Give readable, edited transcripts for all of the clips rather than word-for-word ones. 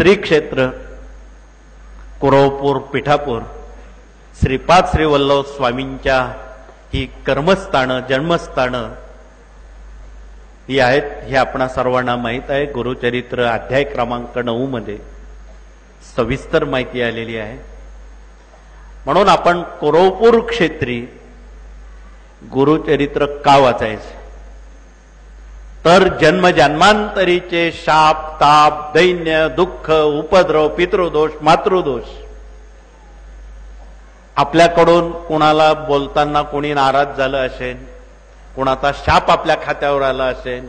श्री क्षेत्र कुरवपूर पिठापूर श्रीपाद श्री वल्लभ स्वामींच्या ही कर्मस्थानं जन्मस्थानं ही आहेत हे आपणा सर्वांना माहीत आहे. गुरुचरित्र अध्याय क्रमांक 9 मध्ये सविस्तर माहिती आलेली आहे. म्हणून आपण कुरवपूर क्षेत्री गुरुचरित्र का वाचायचे तर जन्मजन्मांतरीचे शाप ताप दैन्य दुःख उपद्रव पितृदोष मातृदोष आपल्याकडून कोणाला बोलताना कोणी नाराज झालं असेल, कोणाचा शाप आपल्या खात्यावर आला असेल,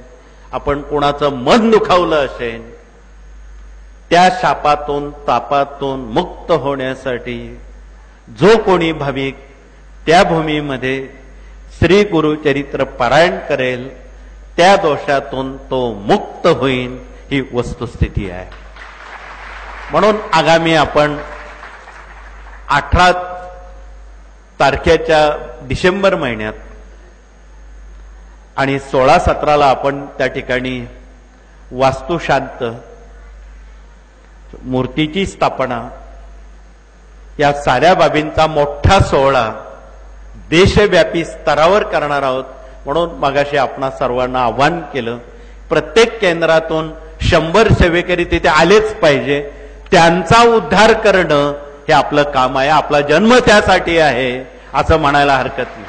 आपण कोणाचं मन दुखावलं असेल, त्या शापातून तापातून मुक्त होण्यासाठी जो कोणी भाविक त्या भूमीमध्ये श्री गुरुचरित्र पारायण करेल त्या दोषातून तो मुक्त होईल ही वस्तुस्थिती आहे. म्हणून आगामी आपण 18 तारखेच्या डिसेंबर महिन्यात आणि 16-17 आपण त्या ठिकाणी वास्तुशांत मूर्तीची स्थापना या साऱ्या बाबींचा मोठा सोहळा देशव्यापी स्तरावर करणार आहोत. म्हणून मगाशी आपणा सर्वांना आव्हान केलं, प्रत्येक केंद्रातून 100 सेवेकरी तिथे आलेच पाहिजे. त्यांचा उद्धार करणं हे आपलं काम आहे. आपला जन्म त्यासाठी आहे असं म्हणायला हरकत नाही.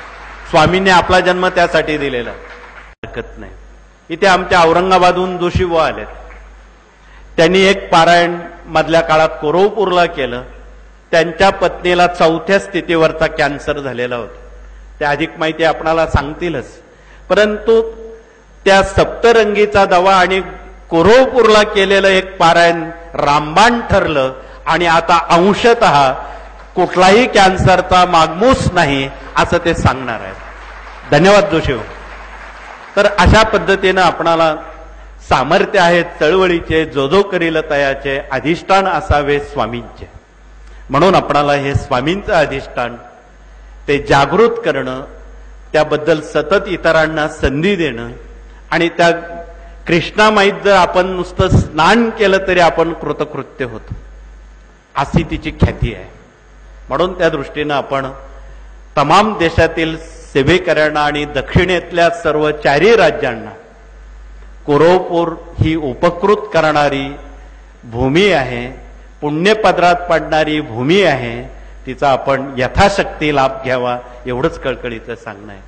स्वामींनी आपला जन्म त्यासाठी दिलेला हरकत नाही. इथे आमच्या औरंगाबादहून जोशीबुवा आलेत. त्यांनी एक पारायण मधल्या काळात कुरवपूरला केलं. त्यांच्या पत्नीला 4थ्या स्थितीवरचा कॅन्सर झालेला होता. त्या अधिक माहिती आपणाला सांगतीलच. परंतु त्या सप्तरंगीचा दवा आणि कुरवपूरला केलेलं एक पारायण रामबाण ठरलं आणि आता अंशतः कुठलाही कॅन्सरचा मागमूस नाही असं ते सांगणार आहेत. धन्यवाद जोशी. तर अशा पद्धतीनं आपणाला सामर्थ्य आहे चळवळीचे, जो जो करील तयाचे अधिष्ठान असावे स्वामींचे. म्हणून आपणाला हे स्वामींचं अधिष्ठान ते जागृत करणं, त्याबद्दल सतत इतरांना संधी देणं आणि त्या कृष्णामाईत जर आपण नुसतं स्नान केलं तरी आपण कृतकृत्य होतो अशी तिची ख्याती आहे. म्हणून त्या दृष्टीनं आपण तमाम देशातील सेवेकऱ्यांना आणि दक्षिणेतल्या सर्व 4 राज्यांना कुरवपूर ही उपकृत करणारी भूमी आहे, पुण्यपदरात पडणारी भूमी आहे. तिचा आपण यथाशक्ती लाभ घ्यावा एवढंच कळकळीचं सांगणं आहे.